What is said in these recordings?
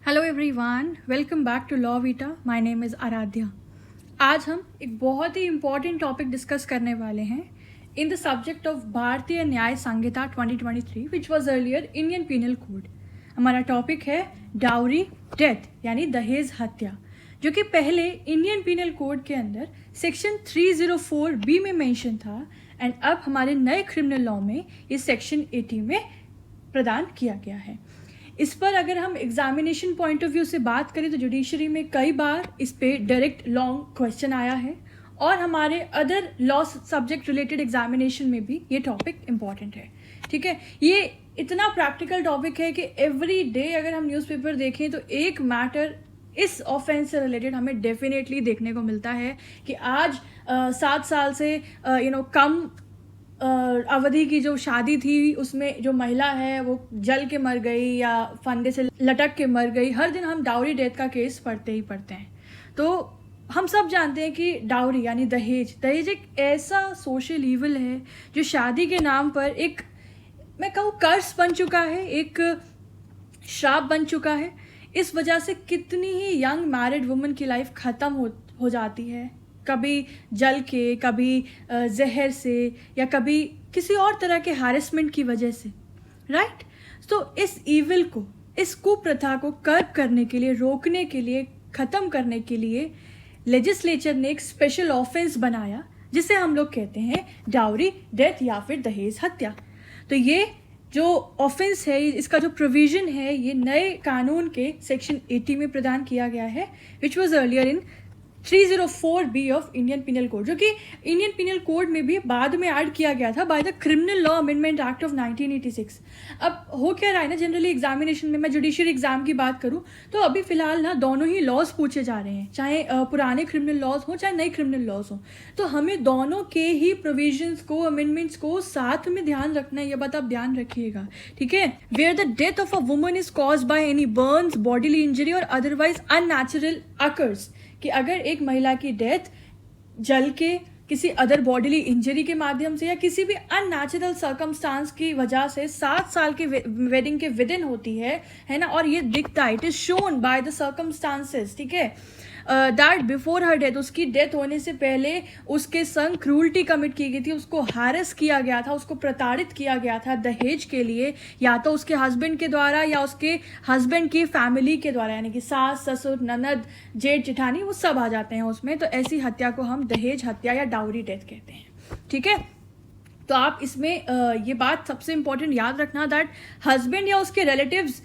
Hello everyone, welcome back to Law Vita. My name is Aaradhya. आज हम एक बहुत ही इम्पॉर्टेंट टॉपिक डिस्कस करने वाले हैं in the subject of Bharatiya Nyaya Sanhita 2023 which was earlier Indian penal code. हमारा टॉपिक है डाउरी डेथ यानी दहेज हत्या, जो कि पहले इंडियन पीनल कोड के अंदर सेक्शन 304B में मेंशन था एंड अब हमारे नए क्रिमिनल लॉ में ये सेक्शन 80 में प्रदान किया गया है। इस पर अगर हम एग्जामिनेशन पॉइंट ऑफ व्यू से बात करें तो जुडिशरी में कई बार इस पे डायरेक्ट लॉन्ग क्वेश्चन आया है और हमारे other law subject related examination में भी ये टॉपिक इम्पॉर्टेंट है। ठीक है, ये इतना प्रैक्टिकल टॉपिक है कि एवरी डे अगर हम न्यूज़पेपर देखें तो एक मैटर इस ऑफेंस से रिलेटेड हमें डेफिनेटली देखने को मिलता है कि आज 7 साल से कम अवधि की जो शादी थी उसमें जो महिला है वो जल के मर गई या फंदे से लटक के मर गई। हर दिन हम डाउरी डेथ का केस पढ़ते ही पढ़ते हैं। तो हम सब जानते हैं कि डाउरी यानी दहेज एक ऐसा सोशल ईविल है जो शादी के नाम पर एक, मैं कहूँ, कर्स बन चुका है, एक श्राप बन चुका है। इस वजह से कितनी ही यंग मैरिड वुमन की लाइफ ख़त्म हो जाती है, कभी जल के, कभी जहर से, या कभी किसी और तरह के हैरेसमेंट की वजह से, राइट। तो इस ईविल को, इस कुप्रथा को कर्ब करने के लिए, रोकने के लिए, ख़त्म करने के लिए लेजिस्लेचर ने एक स्पेशल ऑफेंस बनाया जिसे हम लोग कहते हैं डाउरी डेथ या फिर दहेज हत्या। तो ये जो ऑफेंस है, इसका जो प्रोविजन है, ये नए कानून के सेक्शन 80 में प्रदान किया गया है which was earlier in 304B of Indian penal code, जो कि इंडियन पीनल कोड में भी बाद में ऐड किया गया था by the criminal law amendment act of 1986। अब हो क्या रहा है ना, जनरली एग्जामिनेशन में, मैं जुडिशरी एग्जाम की बात करूं तो अभी फिलहाल ना दोनों ही लॉज पूछे जा रहे हैं, चाहे पुराने क्रिमिनल लॉज हो चाहे नए क्रिमिनल लॉज हो। तो हमें दोनों के ही प्रोविजंस को, अमेंडमेंट्स को साथ में ध्यान रखना है। ये बात आप ध्यान रखिएगा, ठीक है। Where the death of a woman is caused by any burns, bodily injury और अदरवाइज अननेचुरल अकर्स, कि अगर एक महिला की डेथ जल के, किसी अदर बॉडीली इंजरी के माध्यम से या किसी भी अननेचुरल सर्कमस्टांस की वजह से 7 साल के वेडिंग के विद इन होती है ना, और ये दिखता है, it is shown by the circumstances, ठीक है, दैट बिफोर हर डेथ, उसकी डेथ होने से पहले उसके संग क्रूल्टी कमिट की गई थी, उसको हैरेस किया गया था, उसको प्रताड़ित किया गया था दहेज के लिए, या तो उसके हस्बैंड के द्वारा या उसके हस्बैंड की फैमिली के द्वारा, यानी कि सास, ससुर, ननद, जेठ, जेठानी, वो सब आ जाते हैं उसमें। तो ऐसी हत्या को हम दहेज हत्या या डाउरी डेथ कहते हैं, ठीक है। तो आप इसमें ये बात सबसे इंपॉर्टेंट याद रखना दैट हस्बैंड या उसके relatives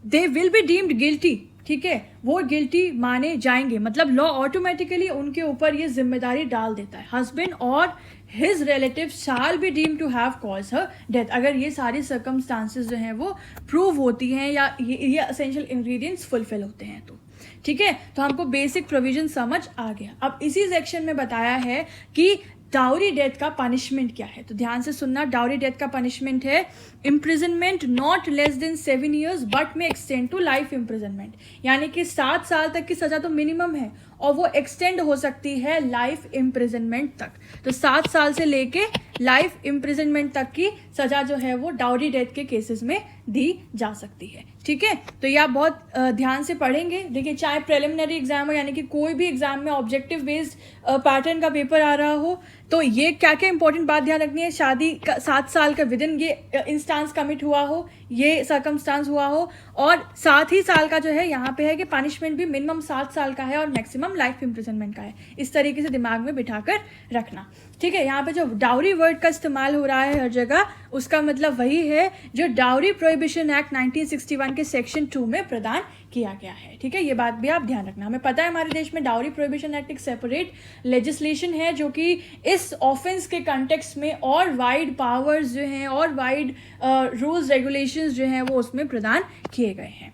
they will be deemed guilty, ठीक है, वो गिल्टी माने जाएंगे। मतलब लॉ ऑटोमेटिकली उनके ऊपर ये जिम्मेदारी डाल देता है, हस्बैंड और his relative shall be deem to have cause her death, अगर ये सारी सर्कमस्टांसेस जो हैं वो प्रूव होती हैं या ये एसेंशियल इंग्रेडिएंट्स फुलफिल होते हैं। तो ठीक है, तो हमको बेसिक प्रोविजन समझ आ गया। अब इसी सेक्शन में बताया है कि डाउरी डेथ का पनिशमेंट क्या है, तो ध्यान से सुनना। डाउरी डेथ का पनिशमेंट है imprisonment not less than 7 years but में एक्सटेंड टू लाइफ इम्प्रिजनमेंट, यानी कि 7 साल तक की सजा तो मिनिमम है और वो एक्सटेंड हो सकती है लाइफ इम्प्रिजनमेंट तक। तो 7 साल से लेके लाइफ इम्प्रिजनमेंट तक की सजा जो है वो डाउरी डेथ के केसेस में दी जा सकती है, ठीक है। तो ये आप बहुत ध्यान से पढ़ेंगे। देखिए, चाहे प्रिलिमिनरी एग्जाम हो, यानी कि कोई भी एग्जाम में ऑब्जेक्टिव बेस्ड पैटर्न का पेपर आ रहा हो, तो ये क्या क्या इंपॉर्टेंट बात ध्यान रखनी है। शादी का 7 साल का विद इन ये इंस्टांस कमिट हुआ हो, ये सर्कमस्टांस हुआ हो, और 7 ही साल का जो है यहाँ पे है कि पनिशमेंट भी मिनिमम 7 साल का है और मैक्सिमम लाइफ इम्प्रिजनमेंट का है। इस तरीके से दिमाग में बिठाकर रखना, ठीक है। यहाँ पे जो डाउरी वर्ड का इस्तेमाल हो रहा है हर जगह, उसका मतलब वही है जो डाउरी प्रोहिबिशन एक्ट 1961 के सेक्शन 2 में प्रदान किया गया है, ठीक है। ये बात भी आप ध्यान रखना। हमें पता है हमारे देश में डाउरी प्रोहिबिशन एक्ट एक सेपरेट लेजिस्लेशन है जो कि इस ऑफेंस के कंटेक्स्ट में और वाइड पावर्स जो हैं और वाइड रूल्स रेगुलेशंस जो हैं वो उसमें प्रदान किए गए हैं।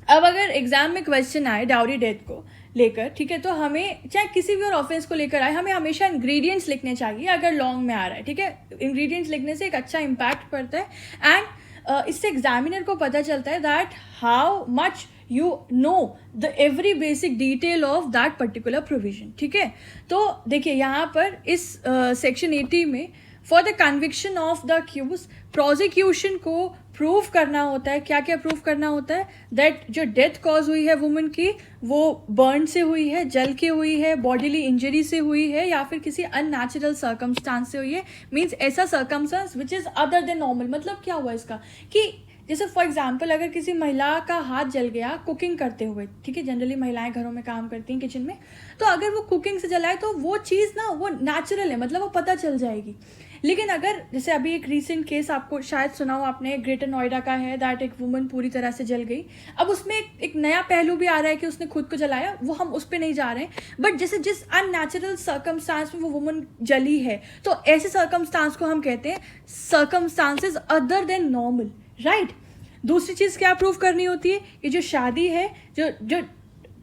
अब अगर एग्जाम में क्वेश्चन आए डाउरी डेथ को लेकर, ठीक है, तो हमें चाहे किसी भी और ऑफेंस को लेकर आए, हमें हमेशा इंग्रेडिएंट्स लिखने चाहिए अगर लॉन्ग में आ रहा है, ठीक है। इंग्रेडिएंट्स लिखने से एक अच्छा इम्पैक्ट पड़ता है एंड इससे एग्जामिनर को पता चलता है that how much you know the every basic detail of that particular provision, ठीक है। तो देखिए, यहाँ पर इस सेक्शन 80 में for the conviction of the accuse, prosecution को प्रूव करना होता है, क्या क्या प्रूव करना होता है, दैट जो डेथ कॉज हुई है वुमन की वो बर्न से हुई है, जल के हुई है, बॉडीली इंजरी से हुई है, या फिर किसी अननेचुरल सर्कमस्टांस से हुई है। मीन्स ऐसा circumstance which is other than normal. मतलब क्या हुआ इसका कि जैसे फॉर एग्जाम्पल अगर किसी महिला का हाथ जल गया कुकिंग करते हुए, ठीक है, जनरली महिलाएं घरों में काम करती हैं किचन में, तो अगर वो कुकिंग से जला है तो वो चीज़ ना वो नेचुरल है, मतलब वो पता चल जाएगी। लेकिन अगर जैसे अभी एक रीसेंट केस आपको शायद सुना हो आपने, ग्रेटर नोएडा का है, दैट एक वुमन पूरी तरह से जल गई। अब उसमें एक नया पहलू भी आ रहा है कि उसने खुद को जलाया, वो हम उस पर नहीं जा रहे हैं, बट जैसे जिस अननेचुरल सर्कमस्टांस में वो वुमन जली है, तो ऐसे सर्कमस्टांस को हम कहते हैं circumstances other than normal, right. दूसरी चीज़ क्या प्रूव करनी होती है, ये जो शादी है, जो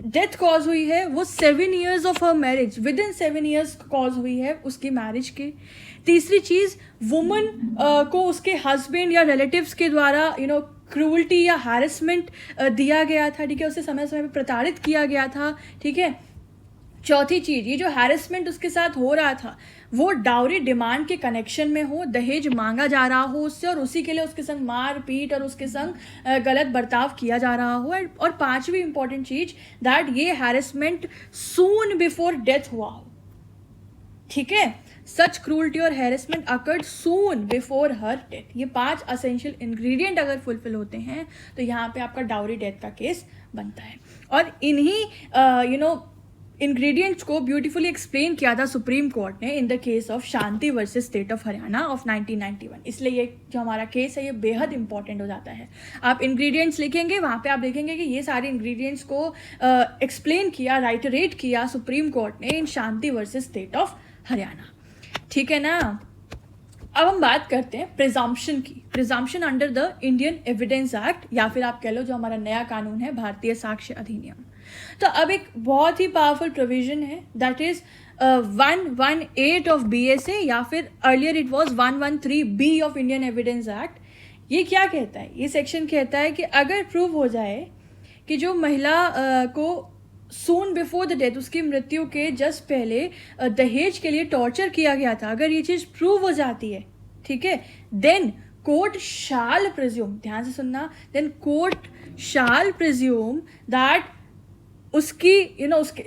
डेथ कॉज हुई है वो 7 years of her marriage, with in 7 years cause हुई है उसकी मैरिज के। तीसरी चीज़, वुमन को उसके हस्बैंड या रिलेटिव्स के द्वारा क्रूअल्टी या हैरेसमेंट दिया गया था, ठीक है, उसे समय समय पर प्रताड़ित किया गया था, ठीक है। चौथी चीज़, ये जो हैरेसमेंट उसके साथ हो रहा था वो डाउरी डिमांड के कनेक्शन में हो, दहेज मांगा जा रहा हो उससे, और उसी के लिए उसके संग मार पीट और उसके संग गलत बर्ताव किया जा रहा हो। और पांचवी इंपॉर्टेंट चीज, दैट ये हैरेसमेंट सून बिफोर डेथ हुआ हो, ठीक है। सच क्रूल्टी और हैरेसमेंट अकर्ड सून बिफोर हर डेथ। ये 5 असेंशियल इंग्रेडिएंट अगर फुलफिल होते हैं तो यहाँ पे आपका डाउरी डेथ का केस बनता है। और इन्हीं इंग्रेडिएंट्स को ब्यूटीफुली एक्सप्लेन किया था सुप्रीम कोर्ट ने in the case of Shanti versus state of Haryana of 1991। इसलिए ये जो हमारा केस है ये बेहद इंपॉर्टेंट हो जाता है। आप इंग्रेडिएंट्स लिखेंगे, वहाँ पे आप देखेंगे कि ये सारे इंग्रेडिएंट्स को एक्सप्लेन किया, राइटरेट किया सुप्रीम कोर्ट ने इन शांति वर्सेस स्टेट ऑफ हरियाणा, ठीक है ना। अब हम बात करते हैं प्रिजम्पशन की। Presumption under the Indian evidence act, या फिर आप कह लो जो हमारा नया कानून है भारतीय साक्ष्य अधिनियम। तो अब एक बहुत ही पावरफुल प्रोविजन है, दैट इज 118 ऑफ BSA, या फिर earlier it was 113B of Indian evidence act. ये क्या कहता है, ये सेक्शन कहता है कि अगर प्रूव हो जाए कि जो महिला को सून बिफोर द डेथ, उसकी मृत्यु के जस्ट पहले दहेज के लिए टॉर्चर किया गया था, अगर ये चीज़ प्रूव हो जाती है, ठीक है, देन कोर्ट शाल प्रिज्यूम, ध्यान से सुनना, then court shall presume that उसकी उसके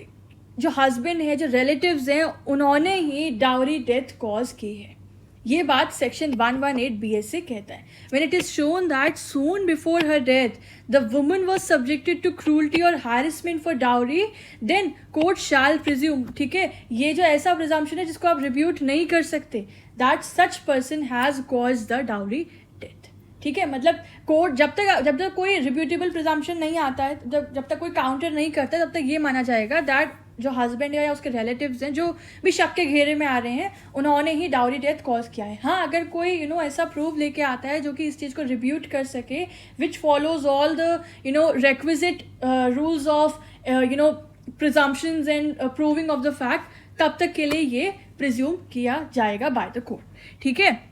जो हस्बैंड है, जो रिलेटिव्स हैं, उन्होंने ही डाउरी डेथ कॉज की है। ये बात सेक्शन 118 BSA कहता है। When it is shown that soon before her death the woman was subjected to cruelty or harassment for dowry, then court shall presume, ठीक है, ये जो ऐसा presumption है जिसको आप रिब्यूट नहीं कर सकते, that such person has caused the dowry death, ठीक है। मतलब कोर्ट जब तक कोई रिब्यूटेबल प्रिजम्पशन नहीं आता है, जब तक कोई काउंटर नहीं करता, तब तक ये माना जाएगा दैट जो हस्बैंड या उसके रिलेटिव्स हैं, जो भी शक के घेरे में आ रहे हैं, उन्होंने ही डाउरी डेथ कॉज किया है। हाँ, अगर कोई ऐसा प्रूफ लेके आता है जो कि इस चीज़ को रिब्यूट कर सके, विच follows all the requisite rules of presumptions and proving of the fact, तब तक के लिए ये प्रिज्यूम किया जाएगा बाय द कोर्ट, ठीक है।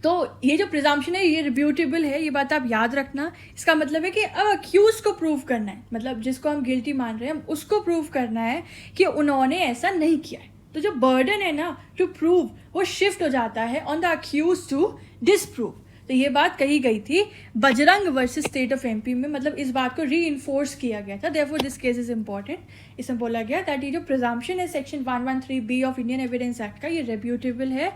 तो ये जो प्रिजम्पशन है ये रिब्यूटेबल है, ये बात आप याद रखना। इसका मतलब है कि अब अक्यूज को प्रूव करना है, मतलब जिसको हम गिल्टी मान रहे हैं उसको प्रूव करना है कि उन्होंने ऐसा नहीं किया है। तो जो बर्डन है ना टू प्रूव, वो शिफ्ट हो जाता है on the accuse to disprove. तो ये बात कही गई थी Bajrang versus state of MP में, मतलब इस बात को री इन्फोर्स किया गया था। Therefore this case is important. इसमें बोला गया दैट ये जो प्रिजम्पशन है section 113B of Indian evidence act का, ये रेब्यूटेबल है।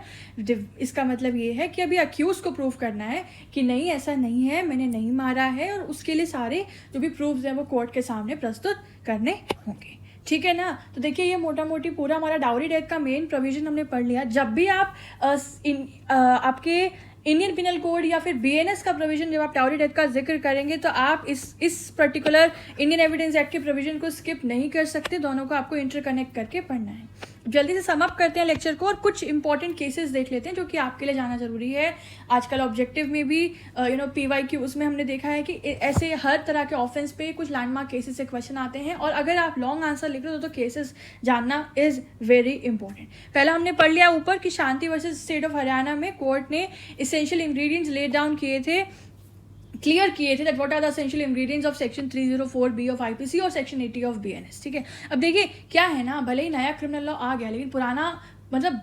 इसका मतलब ये है कि अभी अक्यूज को प्रूव करना है कि नहीं, ऐसा नहीं है, मैंने नहीं मारा है, और उसके लिए सारे जो भी प्रूफ्स हैं वो कोर्ट के सामने प्रस्तुत करने होंगे, ठीक है ना। तो देखिए ये मोटा मोटी पूरा हमारा डाउरी डेथ का मेन प्रोविजन हमने पढ़ लिया। जब भी आप आपके इंडियन पिनल कोड या फिर BNS का प्रोविजन जब आप डाउरी डेथ का जिक्र करेंगे तो आप इस पर्टिकुलर इंडियन एविडेंस एक्ट के प्रोविजन को स्किप नहीं कर सकते, दोनों को आपको इंटरकनेक्ट करके पढ़ना है। जल्दी से समअप करते हैं लेक्चर को और कुछ इंपॉर्टेंट केसेस देख लेते हैं जो कि आपके लिए जाना जरूरी है। आजकल ऑब्जेक्टिव में भी PYQ उसमें हमने देखा है कि ऐसे हर तरह के ऑफेंस पे कुछ लैंडमार्क केसेस से क्वेश्चन आते हैं, और अगर आप लॉन्ग आंसर लिख रहे हो तो केसेस जानना इज वेरी इंपॉर्टेंट। पहला हमने पढ़ लिया ऊपर कि शांति वर्सेस स्टेट ऑफ हरियाणा में कोर्ट ने इसेंशियल इंग्रेडिएंट्स लेट डाउन किए थे, क्लियर किए थे, that what are the essential ingredients of section 304B of IPC और सेक्शन 80 ऑफ BNS, ठीक है। अब देखिए क्या है ना, भले ही नया क्रिमिनल लॉ आ गया लेकिन पुराना मतलब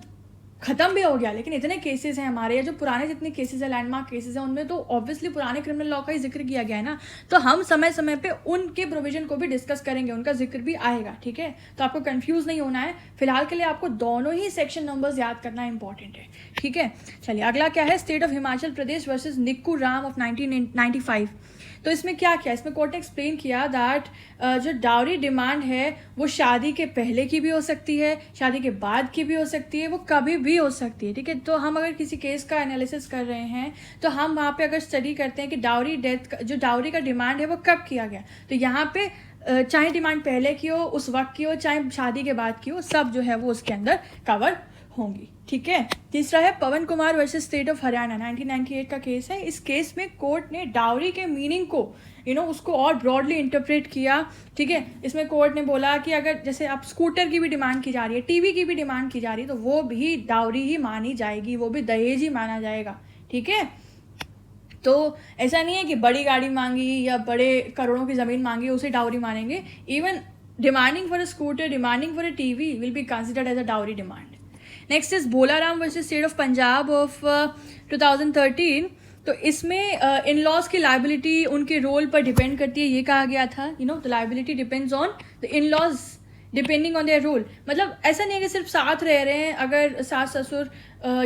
ख़त्म भी हो गया, लेकिन इतने केसेस हैं हमारे, या जो पुराने जितने केसेस हैं, लैंडमार्क केसेस हैं, उनमें तो ऑब्वियसली पुराने क्रिमिनल लॉ का ही जिक्र किया गया है ना। तो हम समय समय पे उनके प्रोविजन को भी डिस्कस करेंगे, उनका जिक्र भी आएगा, ठीक है। तो आपको कंफ्यूज नहीं होना है। फिलहाल के लिए आपको दोनों ही सेक्शन नंबर्स याद करना इंपॉर्टेंट है, ठीक है। चलिए अगला क्या है, state of Himachal Pradesh versus Nikku Ram of 1995। तो इसमें क्या किया, इसमें कोर्ट ने एक्सप्लेन किया दैट जो डाउरी डिमांड है वो शादी के पहले की भी हो सकती है, शादी के बाद की भी हो सकती है, वो कभी भी हो सकती है, ठीक है। तो हम अगर किसी केस का एनालिसिस कर रहे हैं तो हम वहाँ पे अगर स्टडी करते हैं कि डाउरी डेथ जो डाउरी का डिमांड है वो कब किया गया, तो यहाँ पे चाहे डिमांड पहले की हो, उस वक्त की हो, चाहे शादी के बाद की हो, सब जो है वो उसके अंदर कवर होंगी, ठीक है। तीसरा है Pawan Kumar versus state of Haryana, 1998 का केस है। इस केस में कोर्ट ने डाउरी के मीनिंग को उसको और ब्रॉडली इंटरप्रेट किया, ठीक है। इसमें कोर्ट ने बोला कि अगर जैसे आप स्कूटर की भी डिमांड की जा रही है, टीवी की भी डिमांड की जा रही है, तो वो भी डाउरी ही मानी जाएगी, वो भी दहेज ही माना जाएगा, ठीक है। तो ऐसा नहीं है कि बड़ी गाड़ी मांगी या बड़े करोड़ों की ज़मीन मांगी उसे डाउरी मानेंगे। Even demanding for a scooter, demanding for a TV will be considered as a dowry demand. Next is Bolaram versus state of Punjab of 2013। तो इसमें इन लॉज की लाइबिलिटी उनके रोल पर डिपेंड करती है, ये कहा गया था, the liability depends on the in laws depending on their role. मतलब ऐसा नहीं है कि सिर्फ साथ रह रहे हैं अगर सास ससुर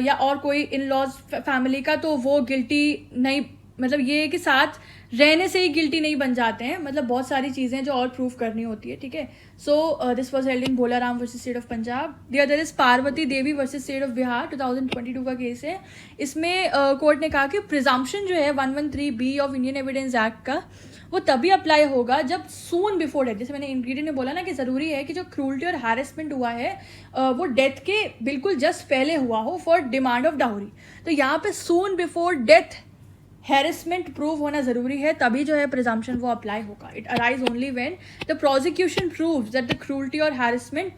या और कोई इन लॉज फैमिली का, तो वो गिल्टी नहीं, मतलब ये है कि साथ रहने से ही गिल्टी नहीं बन जाते हैं, मतलब बहुत सारी चीज़ें जो और प्रूफ करनी होती है, ठीक है। So this was held in Bolaram versus state of Punjab. The other is Parvati Devi versus state of Bihar, 2022 का केस है। इसमें कोर्ट ने कहा कि प्रिजम्पशन जो है 113B of Indian evidence act का वो तभी अप्लाई होगा जब सून बिफोर डेथ, जैसे मैंने इंग्रेडिएंट में बोला ना कि ज़रूरी है कि जो क्रूल्टी और हैरेसमेंट हुआ है वो डेथ के बिल्कुल जस्ट पहले हुआ हो फॉर डिमांड ऑफ डाउरी। तो यहाँ पे सून बिफोर डेथ हैरेसमेंट प्रूव होना जरूरी है, तभी जो है प्रिजम्पशन वो अप्लाई होगा। It arise only when the prosecution proves that the cruelty और harassment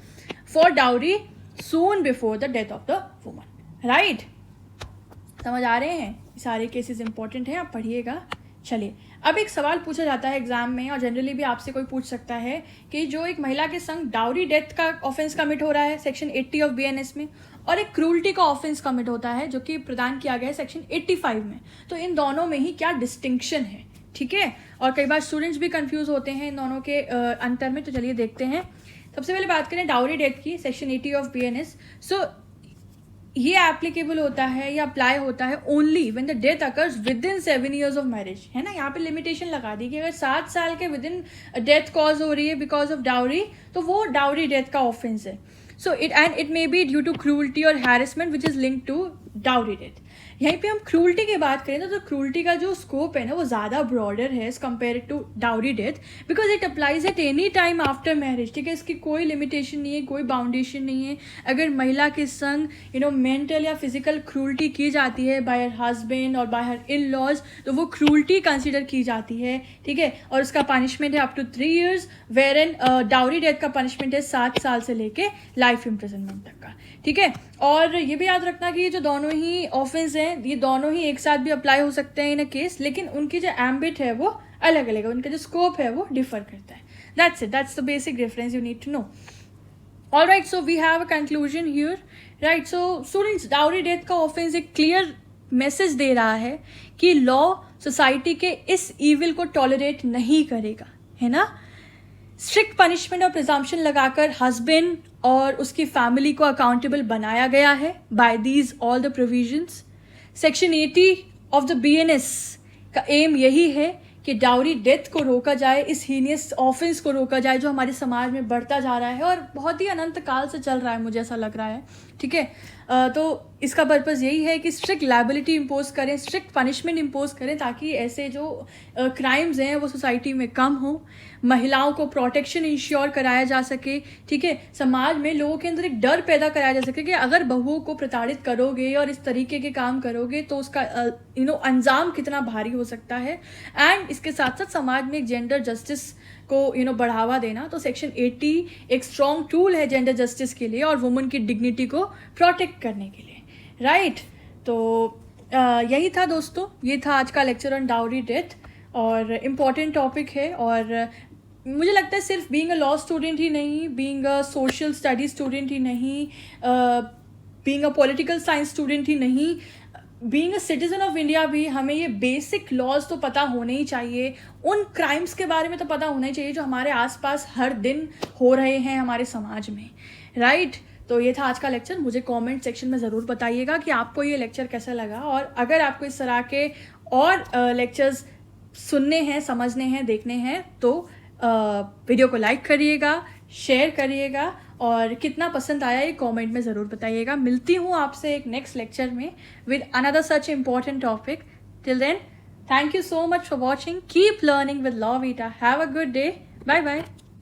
for dowry soon before the death of the woman, right. समझ आ रहे हैं, सारे केसेस इंपॉर्टेंट हैं, आप पढ़िएगा। चलिए अब एक सवाल पूछा जाता है एग्जाम में, और जनरली भी आपसे कोई पूछ सकता है कि जो एक महिला के संग डाउरी डेथ का ऑफेंस कमिट हो रहा है सेक्शन 80 ऑफ BNS में, और एक क्रूल्टी का ऑफेंस कमिट होता है जो कि प्रदान किया गया है सेक्शन 85 में, तो इन दोनों में ही क्या डिस्टिंक्शन है, ठीक है। और कई बार स्टूडेंट्स भी कंफ्यूज होते हैं इन दोनों के अंतर में। तो चलिए देखते हैं। सबसे पहले बात करें डाउरी डेथ की, सेक्शन 80 ऑफ BNS। सो ये एप्लीकेबल होता है या अप्लाई होता है only when the death occurs with in 7 years of marriage, है ना। यहाँ पे लिमिटेशन लगा दी कि अगर 7 साल के विद इन डेथ कॉज हो रही है बिकॉज ऑफ डाउरी, तो वो डाउरी डेथ का ऑफेंस है। So it may be due to cruelty और harassment which is link to dowry death. यहीं पे हम क्रूल्टी की बात करें तो क्रूल्टी का जो स्कोप है ना वो ज़्यादा ब्रॉडर है as compare to dowry death, because it applies at any time after marriage, ठीक है। इसकी कोई लिमिटेशन नहीं है, कोई बाउंडेशन नहीं है। अगर महिला के संग मेंटल या फिजिकल क्रूल्टी की जाती है बाय हर हस्बैंड और बाय हर इन लॉज, तो वो क्रूल्टी कंसिडर की जाती है, ठीक है। और उसका पनिशमेंट है up to 3 years, where an dowry death का पनिशमेंट है 7 साल से लेके लाइफ इम्प्रिजनमेंट तक का, ठीक है। और ये भी याद रखना कि ये जो दोनों ही ऑफेंस हैं ये दोनों ही एक साथ भी अप्लाई हो सकते हैं इन अ केस, लेकिन उनकी जो एम्बिट है वो अलग अलग है, उनका जो स्कोप है वो डिफर करता है। That's it, that's the basic difference you need to know. All right, so we have a conclusion here, right. So students, dowry death का ऑफेंस एक क्लियर मैसेज दे रहा है कि लॉ सोसाइटी के इस ईविल को टॉलरेट नहीं करेगा, है ना। स्ट्रिक्ट पनिशमेंट और प्रिजम्पशन लगाकर हस्बैंड और उसकी फैमिली को अकाउंटेबल बनाया गया है by these all the provisions. Section 80 of the BNS का एम यही है कि डाउरी डेथ को रोका जाए, इस हीनियस ऑफेंस को रोका जाए जो हमारे समाज में बढ़ता जा रहा है और बहुत ही अनंत काल से चल रहा है, मुझे ऐसा लग रहा है, ठीक है। तो इसका पर्पज़ यही है कि स्ट्रिक्ट लाइबिलिटी इम्पोज करें, स्ट्रिक्ट पनिशमेंट इम्पोज करें, ताकि ऐसे जो क्राइम्स हैं वो सोसाइटी में कम हो, महिलाओं को प्रोटेक्शन इंश्योर कराया जा सके, ठीक है। समाज में लोगों के अंदर एक डर पैदा कराया जा सके कि अगर बहुओं को प्रताड़ित करोगे और इस तरीके के काम करोगे तो उसका अंजाम कितना भारी हो सकता है। एंड इसके साथ साथ समाज में एक जेंडर जस्टिस को बढ़ावा देना। तो सेक्शन 80 एक स्ट्रॉन्ग टूल है जेंडर जस्टिस के लिए और वुमन की डिग्निटी को प्रोटेक्ट करने के लिए, राइट। तो यही था दोस्तों, ये था आज का लेक्चर ऑन डाउरी डेथ, और इम्पॉर्टेंट टॉपिक है। और मुझे लगता है सिर्फ बीइंग अ लॉ स्टूडेंट ही नहीं, being a social study student ही नहीं, being a political science student ही नहीं, being a citizen of India भी हमें ये बेसिक लॉज तो पता होने ही चाहिए, उन क्राइम्स के बारे में तो पता होना ही चाहिए जो हमारे आसपास हर दिन हो रहे हैं हमारे समाज में, राइट। तो ये था आज का लेक्चर। मुझे कमेंट सेक्शन में ज़रूर बताइएगा कि आपको ये लेक्चर कैसा लगा, और अगर आपको इस तरह के और लेक्चर्स सुनने हैं, समझने हैं, देखने हैं तो वीडियो को लाइक करिएगा, शेयर करिएगा, और कितना पसंद आया ये कमेंट में ज़रूर बताइएगा। मिलती हूँ आपसे एक नेक्स्ट लेक्चर में with another such important topic. Till then, thank you so much for watching. Keep learning with Law Vita. Have a good day. Bye bye.